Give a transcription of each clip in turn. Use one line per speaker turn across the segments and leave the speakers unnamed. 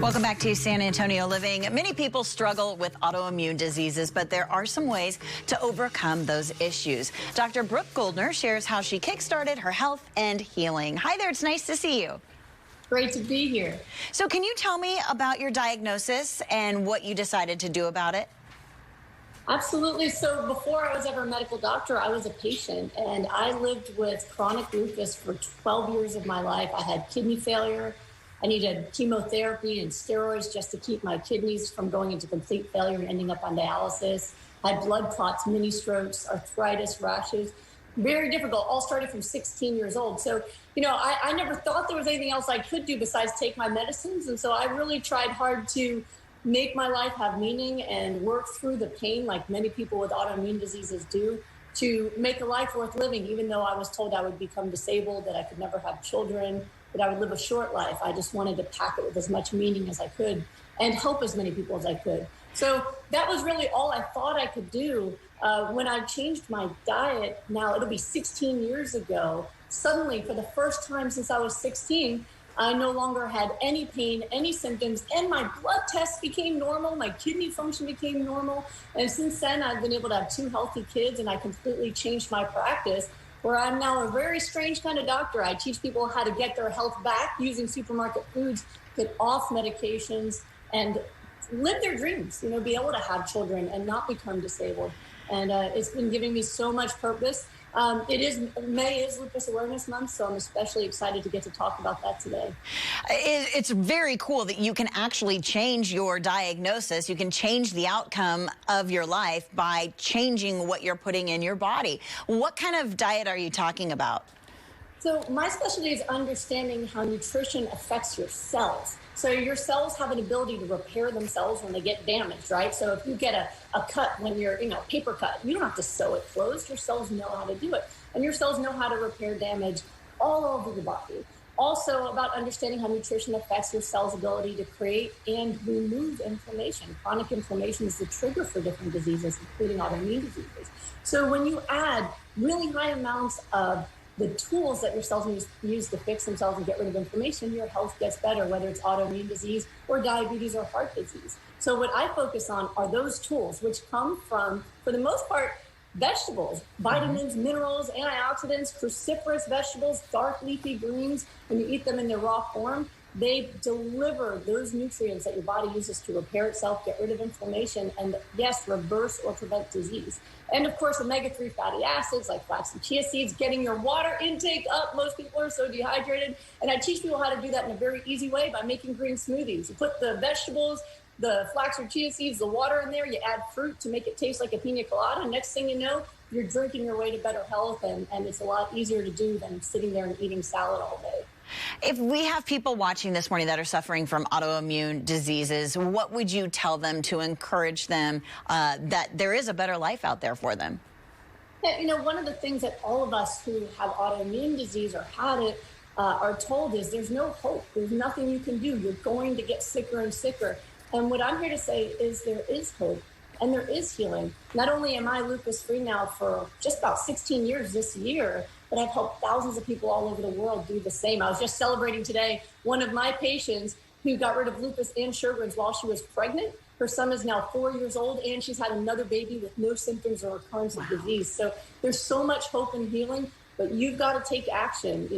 Welcome back to San Antonio Living. Many people struggle with autoimmune diseases, but there are some ways to overcome those issues. Dr. Brooke Goldner shares how she kickstarted her health and healing. Hi there, it's nice to see you.
Great to be here.
So can you tell me about your diagnosis and what you decided to do about it?
Absolutely. So before I was ever a medical doctor, I was a patient, and I lived with chronic lupus for 12 years of my life. I had kidney failure. I needed chemotherapy and steroids just to keep my kidneys from going into complete failure and ending up on dialysis. I had blood clots, mini strokes, arthritis, rashes. Very difficult. All started from 16 years old. So, I never thought there was anything else I could do besides take my medicines. And so I really tried hard to make my life have meaning and work through the pain like many people with autoimmune diseases do, to make a life worth living, even though I was told I would become disabled, that I could never have children, that I would live a short life. I just wanted to pack it with as much meaning as I could and help as many people as I could. So that was really all I thought I could do. When I changed my diet, now it'll be 16 years ago, suddenly for the first time since I was 16, I no longer had any pain, any symptoms, and my blood tests became normal. My kidney function became normal. And since then, I've been able to have 2 healthy kids, and I completely changed my practice, where I'm now a very strange kind of doctor. I teach people how to get their health back using supermarket foods, get off medications, and live their dreams, be able to have children and not become disabled. And it's been giving me so much purpose. May is Lupus Awareness Month, so I'm especially excited to get to talk about that today.
It's very cool that you can actually change your diagnosis. You can change the outcome of your life by changing what you're putting in your body. What kind of diet are you talking about?
So my specialty is understanding how nutrition affects your cells. So your cells have an ability to repair themselves when they get damaged, right? So if you get a cut when you're, paper cut, you don't have to sew it closed. Your cells know how to do it. And your cells know how to repair damage all over your body. Also about understanding how nutrition affects your cell's ability to create and remove inflammation. Chronic inflammation is the trigger for different diseases, including autoimmune diseases. So when you add really high amounts of the tools that your cells use to fix themselves and get rid of inflammation, your health gets better, whether it's autoimmune disease or diabetes or heart disease. So what I focus on are those tools, which come from, for the most part, vegetables, vitamins, minerals, antioxidants, cruciferous vegetables, dark leafy greens. When you eat them in their raw form, they deliver those nutrients that your body uses to repair itself, get rid of inflammation, and yes, reverse or prevent disease. And of course, omega-3 fatty acids like flax and chia seeds, getting your water intake up. Most people are so dehydrated. And I teach people how to do that in a very easy way by making green smoothies. You put the vegetables, the flax or chia seeds, the water in there, you add fruit to make it taste like a pina colada. Next thing you know, you're drinking your way to better health, and it's a lot easier to do than sitting there and eating salad all day.
If we have people watching this morning that are suffering from autoimmune diseases, what would you tell them to encourage them that there is a better life out there for them?
Yeah, one of the things that all of us who have autoimmune disease or had it are told is there's no hope. There's nothing you can do. You're going to get sicker and sicker. And what I'm here to say is there is hope and there is healing. Not only am I lupus free now for just about 16 years this year, but I've helped thousands of people all over the world do the same. I was just celebrating today one of my patients who got rid of lupus and Sjogren's while she was pregnant. Her son is now 4 years old, and she's had another baby with no symptoms or recurrence of disease. So there's so much hope and healing, but you've got to take action.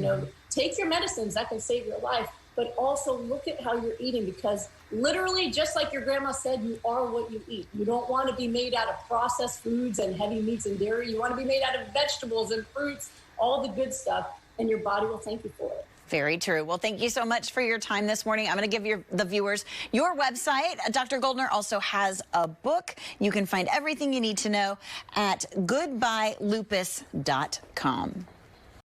Take your medicines, that can save your life, but also look at how you're eating, because literally, just like your grandma said, you are what you eat. You don't want to be made out of processed foods and heavy meats and dairy. You want to be made out of vegetables and fruits, all the good stuff, and your body will thank you for it.
Very true. Well, thank you so much for your time this morning. I'm going to give the viewers your website. Dr. Goldner also has a book. You can find everything you need to know at goodbyelupus.com.